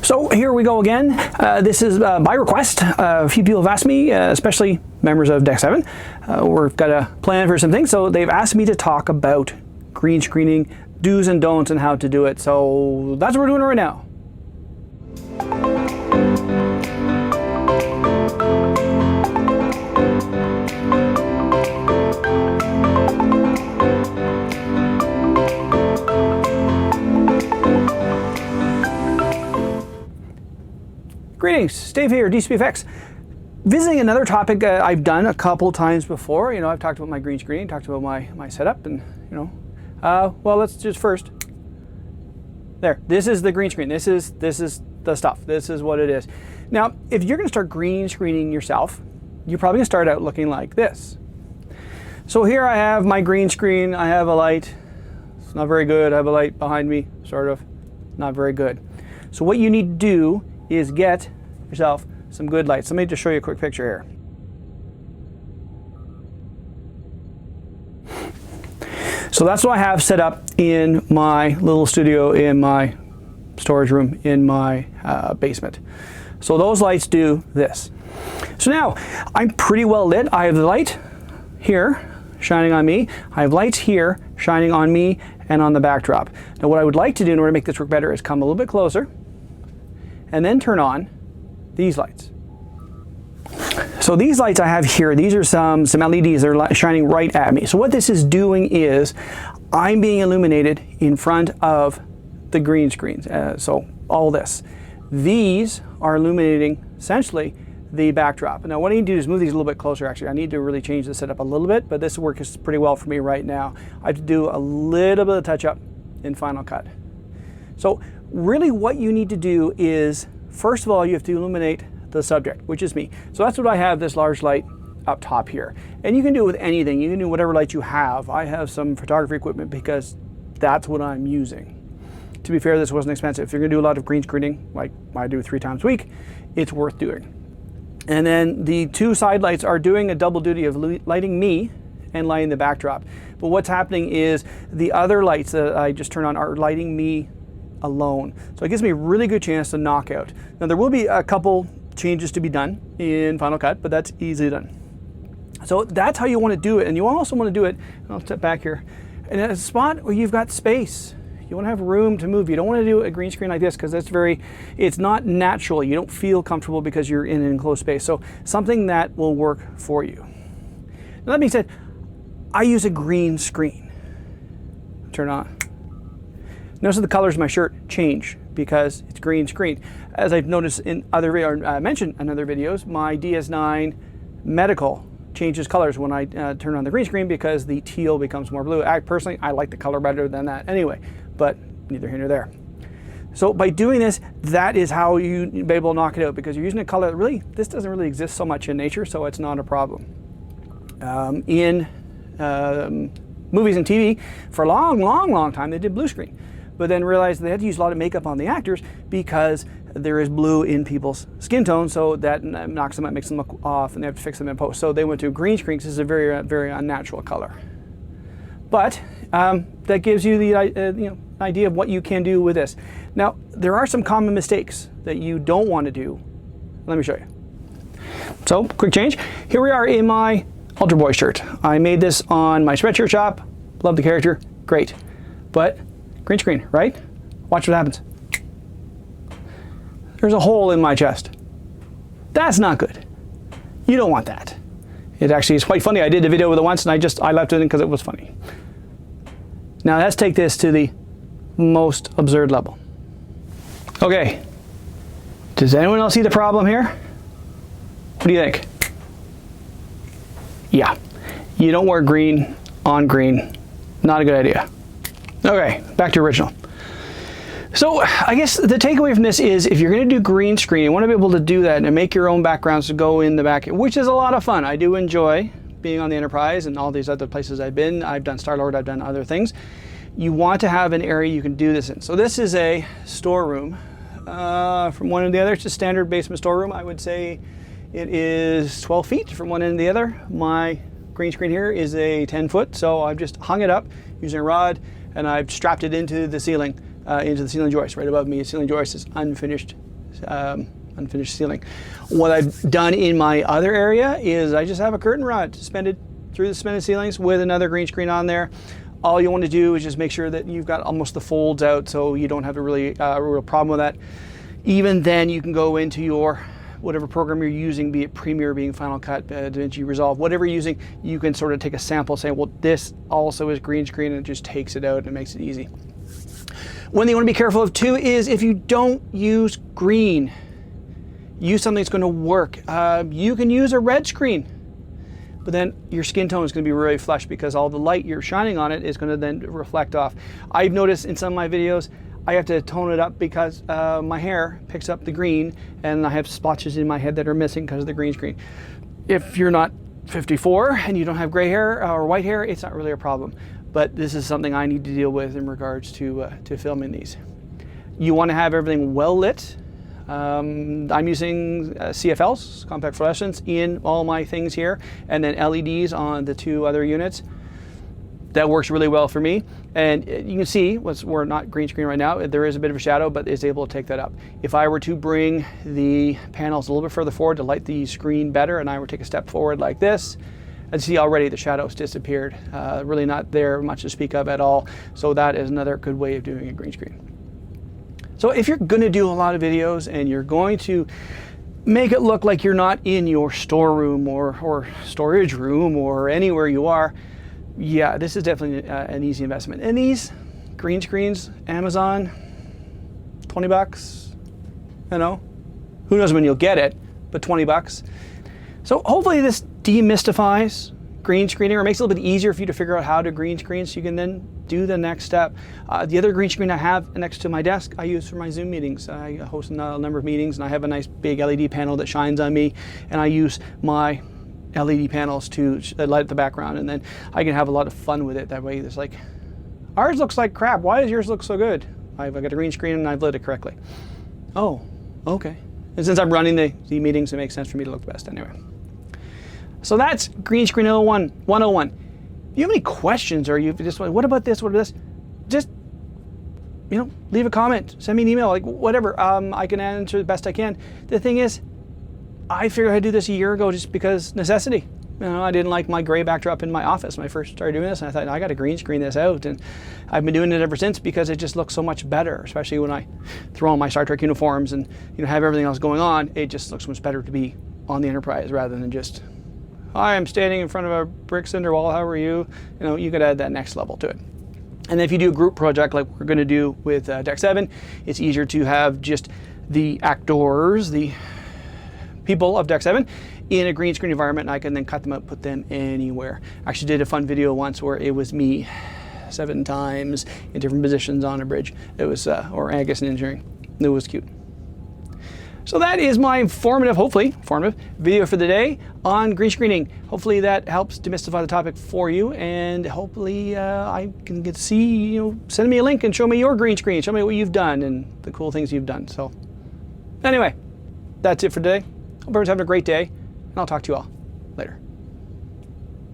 So here we go again. This is by request. A few people have asked me, especially members of Deck 7. We've got a plan for some things, so they've asked me to talk about green screening, do's and don'ts, and how to do it. So that's what we're doing right now. Greetings, Dave here, DCPFX. Visiting another topic I've done a couple times before. You know, I've talked about my green screen, talked about my setup, and you know, well, let's just first. There, this is the green screen. This is the stuff. This is what it is. Now, if you're going to start green screening yourself, you're probably going to start out looking like this. So here I have my green screen. I have a light. It's not very good. I have a light behind me, sort of. Not very good. So what you need to do is get yourself some good lights. Let me just show you a quick picture here. So that's what I have set up in my little studio, in my storage room, in my basement. So those lights do this. So now I'm pretty well lit. I have the light here shining on me. I have lights here shining on me and on the backdrop. Now what I would like to do in order to make this work better is come a little bit closer and then turn on these lights. So these lights I have here, these are some LEDs that are shining right at me. So what this is doing is I'm being illuminated in front of the green screens. So all this. These are illuminating essentially the backdrop. Now what I need to do is move these a little bit closer actually. I need to really change the setup a little bit, but this works pretty well for me right now. I have to do a little bit of touch up in Final Cut. So really what you need to do is, first of all, you have to illuminate the subject, which is me. So that's what I have, this large light up top here. And you can do it with anything. You can do whatever light you have. I have some photography equipment because that's what I'm using. To be fair, this wasn't expensive. If you're gonna do a lot of green screening, like I do 3 times a week, it's worth doing. And then the 2 side lights are doing a double duty of lighting me and lighting the backdrop. But what's happening is the other lights that I just turned on are lighting me alone. So it gives me a really good chance to knock out. Now there will be a couple changes to be done in Final Cut, but that's easily done. So that's how you want to do it. And you also want to do it, and I'll step back here, in a spot where you've got space. You want to have room to move. You don't want to do a green screen like this because it's not natural. You don't feel comfortable because you're in an enclosed space. So something that will work for you. Now that being said, I use a green screen. Turn on. Notice that the colors of my shirt change because it's green screen. As I've noticed in other mentioned in other videos, my DS9 Medical changes colors when I turn on the green screen because the teal becomes more blue. Personally, I like the color better than that anyway, but neither here nor there. So by doing this, that is how you'll be able to knock it out because you're using a color that really, this doesn't really exist so much in nature, so it's not a problem. In movies and TV, for a long time, they did blue screen. But then realized they had to use a lot of makeup on the actors because there is blue in people's skin tone, so that knocks them out, makes them look off, and they have to fix them in post. So they went to green screen because it's a very unnatural color. But that gives you the idea of what you can do with this. Now, there are some common mistakes that you don't want to do. Let me show you. So, quick change. Here we are in my Ultra Boy shirt. I made this on my Spreadshirt shop. Love the character, great. But green screen, right? Watch what happens. There's a hole in my chest. That's not good. You don't want that. It actually is quite funny. I did a video with it once and I left it in because it was funny. Now let's take this to the most absurd level. Okay. Does anyone else see the problem here? What do you think? Yeah. You don't wear green on green. Not a good idea. Okay, back to original. So I guess the takeaway from this is if you're going to do green screen, you want to be able to do that and make your own backgrounds to go in the back, which is a lot of fun. I do enjoy being on the Enterprise and all these other places I've been. I've done Star-Lord, I've done other things. You want to have an area you can do this in. So this is a storeroom. From one end to the other, it's a standard basement storeroom. I would say it is 12 feet from one end to the other. My green screen here is a 10 foot, so I've just hung it up using a rod and I've strapped it into the ceiling joist. Right above me, the ceiling joist is unfinished unfinished ceiling. What I've done in my other area is I just have a curtain rod suspended through the suspended ceilings with another green screen on there. All you want to do is just make sure that you've got almost the folds out so you don't have a real problem with that. Even then, you can go into your whatever program you're using, be it Premiere, being Final Cut, DaVinci Resolve, whatever you're using, you can sort of take a sample saying, well, this also is green screen, and it just takes it out and it makes it easy. One thing you want to be careful of too is if you don't use green, use something that's going to work. You can use a red screen, but then your skin tone is going to be really flush because all the light you're shining on it is going to then reflect off. I've noticed in some of my videos, I have to tone it up because my hair picks up the green and I have splotches in my head that are missing because of the green screen. If you're not 54 and you don't have gray hair or white hair, it's not really a problem. But this is something I need to deal with in regards to filming these. You want to have everything well lit. I'm using CFLs, compact fluorescents, in all my things here, and then LEDs on the two other units. That works really well for me. And you can see, we're not green screen right now, there is a bit of a shadow, but it's able to take that up. If I were to bring the panels a little bit further forward to light the screen better, and I were to take a step forward like this, and see already the shadows disappeared. Really not there much to speak of at all. So that is another good way of doing a green screen. So if you're gonna do a lot of videos and you're going to make it look like you're not in your storeroom or storage room or anywhere you are, yeah, this is definitely an easy investment. And these green screens, Amazon, 20 bucks, you know, who knows when you'll get it, but 20 bucks. So hopefully this demystifies green screening or makes it a little bit easier for you to figure out how to green screen so you can then do the next step. The other green screen I have next to my desk, I use for my Zoom meetings. I host a number of meetings and I have a nice big LED panel that shines on me, and I use my LED panels to light the background, and then I can have a lot of fun with it. That way it's like, ours looks like crap, why does yours look so good? I've got a green screen and I've lit it correctly. Oh, okay. And since I'm running the meetings, it makes sense for me to look best anyway. So that's Green Screen 101. If you have any questions or you just like, what about this, what about this? Just, you know, leave a comment, send me an email, like whatever. I can answer the best I can. The thing is, I figured I'd do this a year ago just because necessity. You know, I didn't like my gray backdrop in my office when I first started doing this, and I thought, I got to green screen this out, and I've been doing it ever since because it just looks so much better, especially when I throw on my Star Trek uniforms and, you know, have everything else going on. It just looks much better to be on the Enterprise rather than just, hi, I'm standing in front of a brick cinder wall, how are you? You know, you could add that next level to it. And then if you do a group project like we're going to do with Deck 7, it's easier to have just the actors, the people of Deck 7 in a green screen environment, and I can then cut them out, put them anywhere. I actually did a fun video once where it was me 7 times in different positions on a bridge. It was, or Agus in engineering. It was cute. So that is my hopefully informative video for the day on green screening. Hopefully that helps demystify the topic for you, and hopefully I can get to see, you know, send me a link and show me your green screen, show me what you've done and the cool things you've done. So anyway, that's it for today. Hope everyone's having a great day, and I'll talk to you all